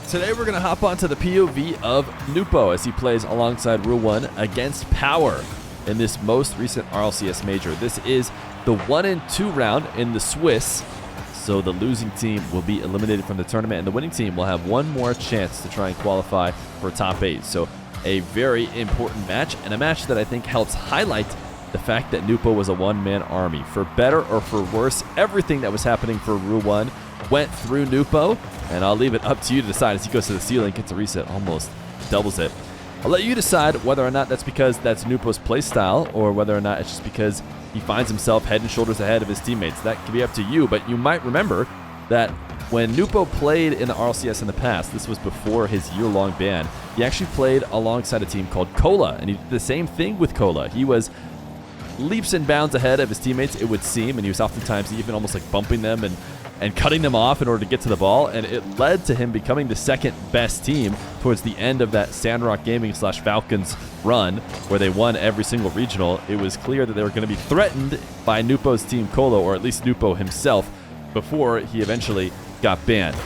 Today we're going to hop onto the POV of Nupo as he plays alongside Ruwan against Power in this most recent RLCS Major. This is the 1-2 round in the Swiss, so the losing team will be eliminated from the tournament, and the winning team will have one more chance to try and qualify for top 8. So a very important match, and a match that I think helps highlight the fact that Nupo was a one-man army. For better or for worse, everything that was happening for Ruwan went through Nupo, and I'll leave it up to you to decide as he goes to the ceiling, gets a reset, almost doubles it. I'll let you decide whether or not that's because that's Nupo's playstyle or whether or not it's just because he finds himself head and shoulders ahead of his teammates. That can be up to you, but you might remember that when Nupo played in the RLCS in the past, this was before his year-long ban, he actually played alongside a team called Cola, and he did the same thing with Cola. He was leaps and bounds ahead of his teammates, it would seem, and he was oftentimes even almost like bumping them and cutting them off in order to get to the ball, and it led to him becoming the second best team towards the end of that Sandrock Gaming / Falcons run where they won every single regional. It was clear that they were going to be threatened by Nupo's team Colo, or at least Nupo himself, before he eventually got banned.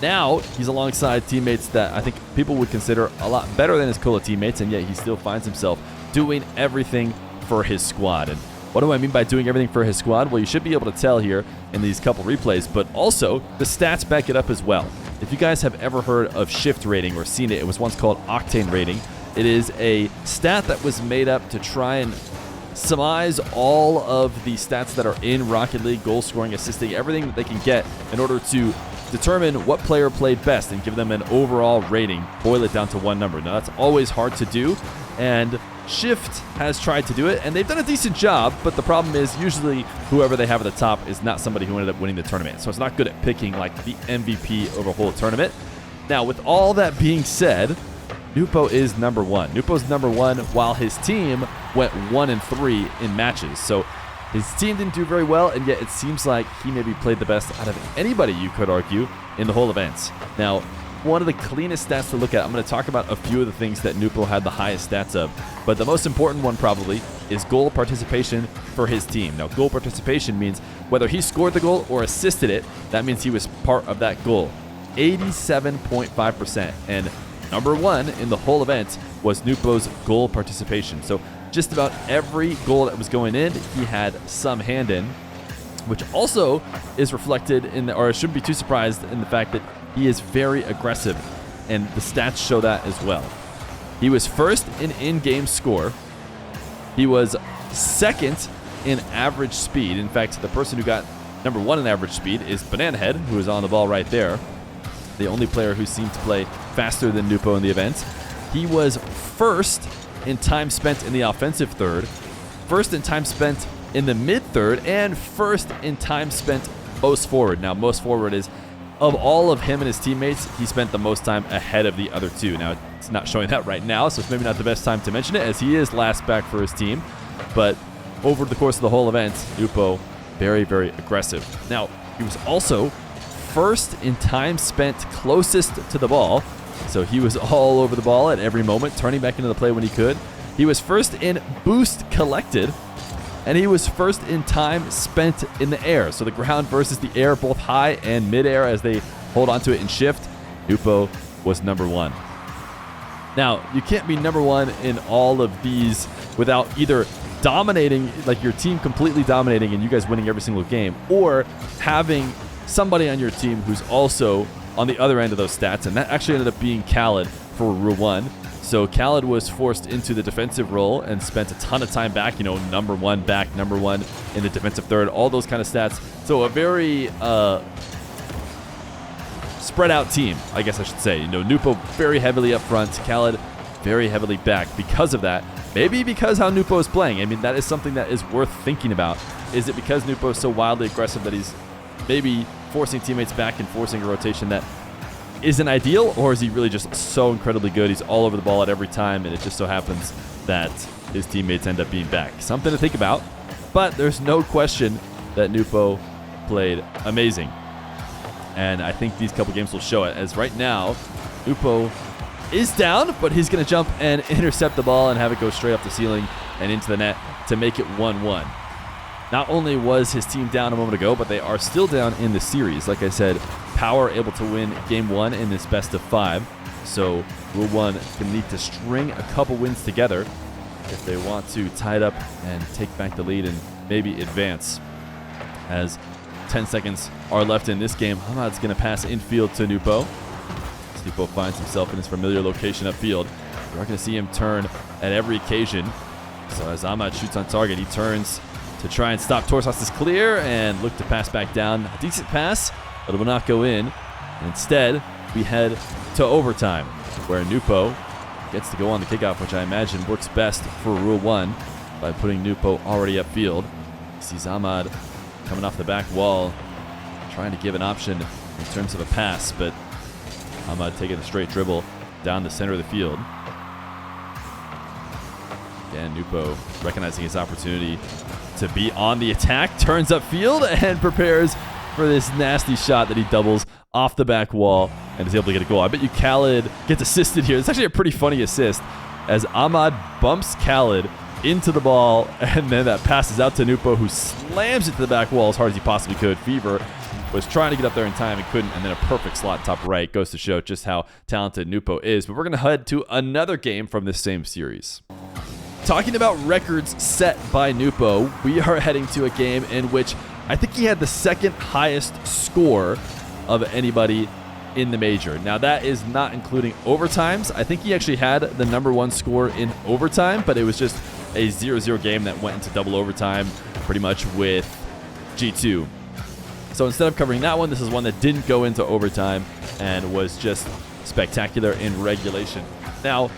Now he's alongside teammates that I think people would consider a lot better than his Cola teammates, and yet he still finds himself doing everything for his squad. And what do I mean by doing everything for his squad? Well, you should be able to tell here in these couple replays, but also the stats back it up as well. If you guys have ever heard of shift rating or seen it, it was once called octane rating. It is a stat that was made up to try and surmise all of the stats that are in Rocket League, goal scoring, assisting, everything that they can get in order to determine what player played best and give them an overall rating, boil it down to one number. Now, that's always hard to do, and Shift has tried to do it, and they've done a decent job, but the problem is usually whoever they have at the top is not somebody who ended up winning the tournament. So it's not good at picking like the MVP over a whole tournament. Now, with all that being said, Nupo is number one. Nupo's number one while his team went 1-3 in matches. So his team didn't do very well, and yet it seems like he maybe played the best out of anybody, you could argue, in the whole event. Now, one of the cleanest stats to look at, I'm going to talk about a few of the things that Nupo had the highest stats of, but the most important one probably is goal participation for his team. Now, goal participation means whether he scored the goal or assisted it, that means he was part of that goal. 87.5%, and number one in the whole event was Nupo's goal participation. So just about every goal that was going in, he had some hand in, which also is reflected in, or shouldn't be too surprised in the fact that he is very aggressive, and the stats show that as well. He was first in in-game score. He was second in average speed. In fact, the person who got number one in average speed is Banana Head, who is on the ball right there, the only player who seemed to play faster than Nupo in the event. He was first in time spent in the offensive third, first in time spent in the mid third, and first in time spent most forward. Now, most forward is, of all of him and his teammates, he spent the most time ahead of the other two. Now, it's not showing that right now, so it's maybe not the best time to mention it, as he is last back for his team. But over the course of the whole event, Nupo, very, very aggressive. Now, he was also first in time spent closest to the ball, so he was all over the ball at every moment, turning back into the play when he could. He was first in boost collected, and he was first in time spent in the air. So the ground versus the air, both high and mid-air as they hold onto it in shift. Nupo was number one. Now, you can't be number one in all of these without either dominating, like your team completely dominating and you guys winning every single game, or having somebody on your team who's also on the other end of those stats. And that actually ended up being Khaled for Ruwan. So Khaled was forced into the defensive role and spent a ton of time back, number one back, number one in the defensive third, all those kind of stats. So a very spread out team, I guess I should say. Nupo very heavily up front, Khaled very heavily back. Because of that, maybe because how Nupo is playing, I mean, that is something that is worth thinking about. Is it because Nupo is so wildly aggressive that he's maybe forcing teammates back and forcing a rotation that isn't ideal, or is he really just so incredibly good? He's all over the ball at every time, and it just so happens that his teammates end up being back. Something to think about, but there's no question that Nupo played amazing. And I think these couple games will show it, as right now, Nupo is down, but he's going to jump and intercept the ball and have it go straight off the ceiling and into the net to make it 1-1. Not only was his team down a moment ago, but they are still down in the series. Like I said, Power able to win game 1 in this best of 5. So Rule 1 going to need to string a couple wins together if they want to tie it up and take back the lead and maybe advance. As 10 seconds are left in this game, Hamad's going to pass infield to Nupo. Nupo finds himself in his familiar location upfield. We're not going to see him turn at every occasion. So as Ahmad shoots on target, he turns to try and stop Torsas' clear and look to pass back down. A decent pass, but it will not go in. And instead, we head to overtime, where Nupo gets to go on the kickoff, which I imagine works best for Rule 1 by putting Nupo already upfield. He sees Ahmad coming off the back wall, trying to give an option in terms of a pass, but Ahmad taking a straight dribble down the center of the field. Again, Nupo recognizing his opportunity to be on the attack, turns upfield and prepares for this nasty shot that he doubles off the back wall and is able to get a goal. I bet you Khaled gets assisted here. It's actually a pretty funny assist as Ahmad bumps Khaled into the ball, and then that passes out to Nupo, who slams it to the back wall as hard as he possibly could. Fever was trying to get up there in time and couldn't, and then a perfect slot top right. Goes to show just how talented Nupo is. But we're going to head to another game from this same series. Talking about records set by Nupo, we are heading to a game in which I think he had the second highest score of anybody in the major. Now, that is not including overtimes. I think he actually had the #1 score in overtime, but it was just a 0-0 game that went into double overtime pretty much with G2. So instead of covering that one, this is one that didn't go into overtime and was just spectacular in regulation. Now,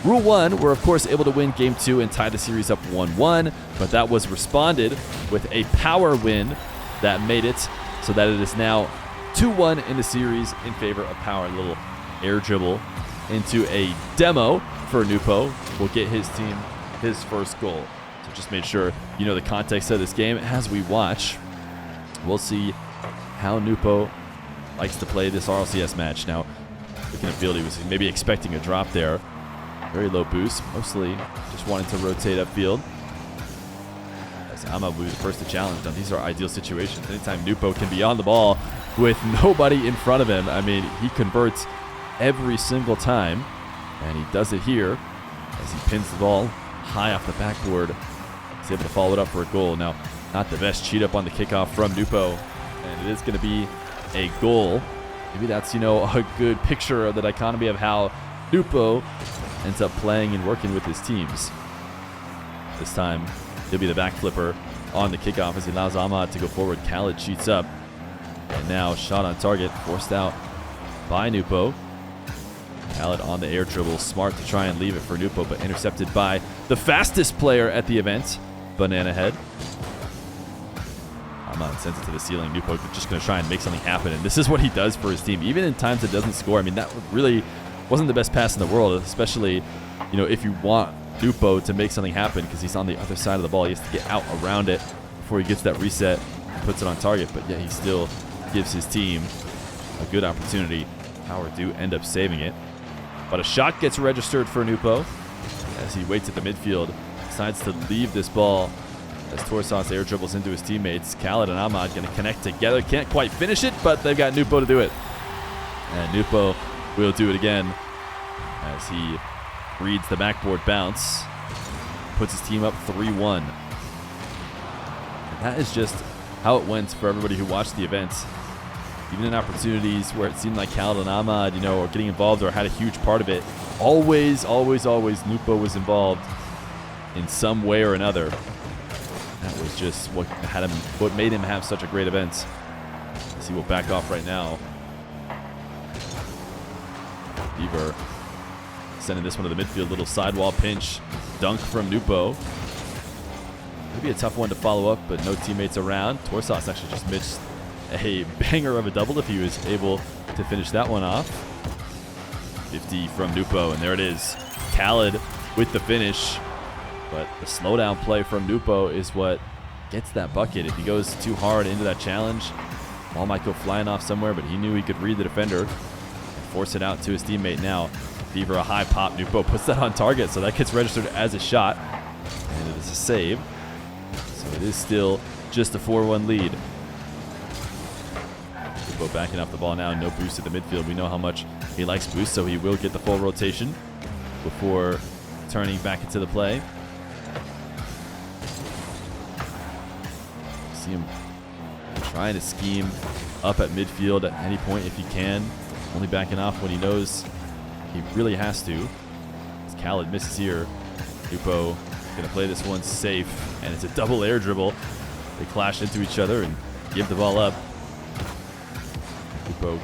Rule 1 were, of course, able to win Game 2 and tie the series up 1-1, but that was responded with a power win that made it so that it is now 2-1 in the series in favor of Power. A little air dribble into a demo for Nupo will get his team his first goal. So just make sure you know the context of this game as we watch. We'll see how Nupo likes to play this RLCS match. Now, looking at field, he was maybe expecting a drop there. Very low boost, mostly just wanting to rotate upfield. As Ahmad will be the first to challenge. Now, these are ideal situations. Anytime Nupo can be on the ball with nobody in front of him, I mean, he converts every single time, and he does it here as he pins the ball high off the backboard. He's able to follow it up for a goal. Now, not the best cheat up on the kickoff from Nupo, and it is going to be a goal. Maybe that's, a good picture of the dichotomy of how Nupo ends up playing and working with his teams. This time, he'll be the back flipper on the kickoff as he allows Ahmad to go forward. Khaled cheats up, and now shot on target, forced out by Nupo. Khaled on the air dribble, smart to try and leave it for Nupo, but intercepted by the fastest player at the event, Banana Head. Ahmad sends it to the ceiling. Nupo just going to try and make something happen, and this is what he does for his team. Even in times it doesn't score, I mean, that really wasn't the best pass in the world, especially, if you want Nupo to make something happen because he's on the other side of the ball. He has to get out around it before he gets that reset and puts it on target, but yeah, he still gives his team a good opportunity. Power do end up saving it. But a shot gets registered for Nupo as he waits at the midfield, decides to leave this ball as Torsas air dribbles into his teammates. Khaled and Ahmad going to connect together. Can't quite finish it, but they've got Nupo to do it. And Nupo will do it again as he reads the backboard bounce, puts his team up 3-1. And that is just how it went for everybody who watched the event. Even in opportunities where it seemed like Khaled and Ahmad, are getting involved or had a huge part of it, always Nupo was involved in some way or another. That was just what made him have such a great event. As he will back off right now. Fever sending this one to the midfield, little sidewall pinch, dunk from Nupo. It'll be a tough one to follow up, but no teammates around. Torsas actually just missed a banger of a double if he was able to finish that one off. 50 from Nupo, and there it is. Khaled with the finish, but the slowdown play from Nupo is what gets that bucket. If he goes too hard into that challenge, ball might go flying off somewhere, but he knew he could read the defender and force it out to his teammate now. Fever, a high pop. Nupo puts that on target, so that gets registered as a shot, and it is a save. So it is still just a 4-1 lead. Nupo backing off the ball now. No boost at the midfield. We know how much he likes boost, so he will get the full rotation before turning back into the play. See him trying to scheme up at midfield at any point if he can. Only backing off when he knows he really has to. As Khaled misses here, Nupo going to play this one safe, and it's a double air dribble. They clash into each other and give the ball up. Nupo,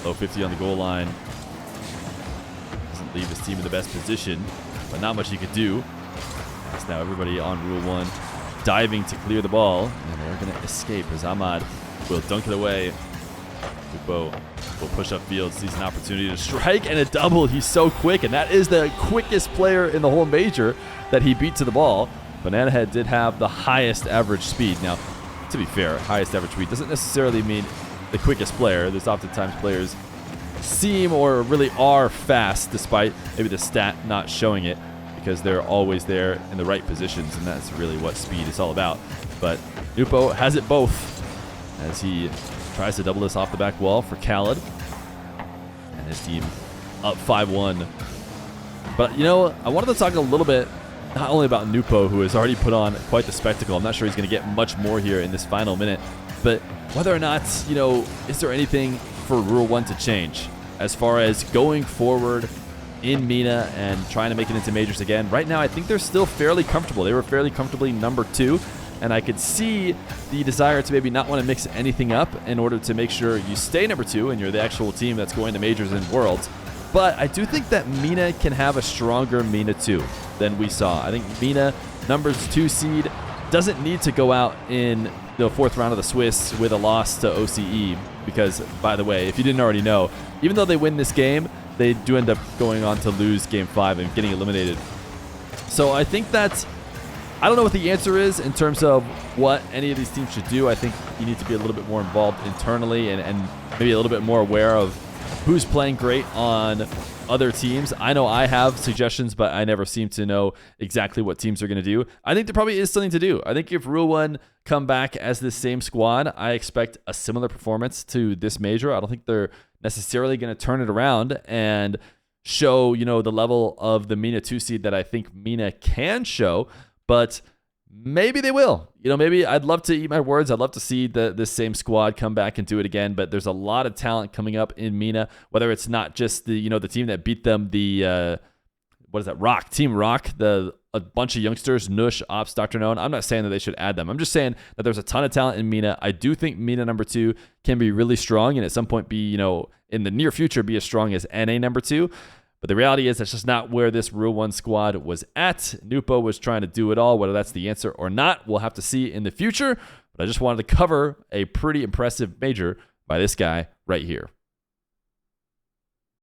low 50 on the goal line. Doesn't leave his team in the best position, but not much he could do. It's now everybody on Rule 1 diving to clear the ball, and they're going to escape as Ahmad will dunk it away. Nupo will push up field, sees an opportunity to strike, and a double. He's so quick, and that is the quickest player in the whole major that he beat to the ball. Banana Head did have the highest average speed. Now, to be fair, highest average speed doesn't necessarily mean the quickest player. There's oftentimes players seem or really are fast despite maybe the stat not showing it, because they're always there in the right positions, and that's really what speed is all about. But Nupo has it both as he tries to double this off the back wall for Khaled. And his team up 5-1. But, you know, I wanted to talk a little bit not only about Nupo, who has already put on quite the spectacle. I'm not sure he's going to get much more here in this final minute. But whether or not, you know, is there anything for Rule 1 to change as far as going forward in MENA and trying to make it into majors again? Right now, I think they're still fairly comfortable. They were fairly comfortably number 2. And I could see the desire to maybe not want to mix anything up in order to make sure you stay number 2 and you're the actual team that's going to majors and worlds. But I do think that MENA can have a stronger MENA 2 than we saw. I think MENA, numbers 2 seed, doesn't need to go out in the 4th round of the Swiss with a loss to OCE. Because, by the way, if you didn't already know, even though they win this game, they do end up going on to lose Game 5 and getting eliminated. So I think that's... I don't know what the answer is in terms of what any of these teams should do. I think you need to be a little bit more involved internally and maybe a little bit more aware of who's playing great on other teams. I know I have suggestions, but I never seem to know exactly what teams are going to do. I think there probably is something to do. I think if Rule 1 come back as this same squad, I expect a similar performance to this major. I don't think they're necessarily going to turn it around and show, you know, the level of the MENA 2 seed that I think MENA can show. But maybe they will. You know, maybe I'd love to eat my words. I'd love to see this same squad come back and do it again. But there's a lot of talent coming up in MENA, whether it's not just the team that beat them, Team Rock, a bunch of youngsters, Nush, Ops, Dr. Known. I'm not saying that they should add them. I'm just saying that there's a ton of talent in MENA. I do think MENA number 2 can be really strong and at some point be, in the near future, be as strong as NA number 2. But the reality is that's just not where this Rule 1 squad was at. Nupo was trying to do it all. Whether that's the answer or not, we'll have to see in the future. But I just wanted to cover a pretty impressive major by this guy right here.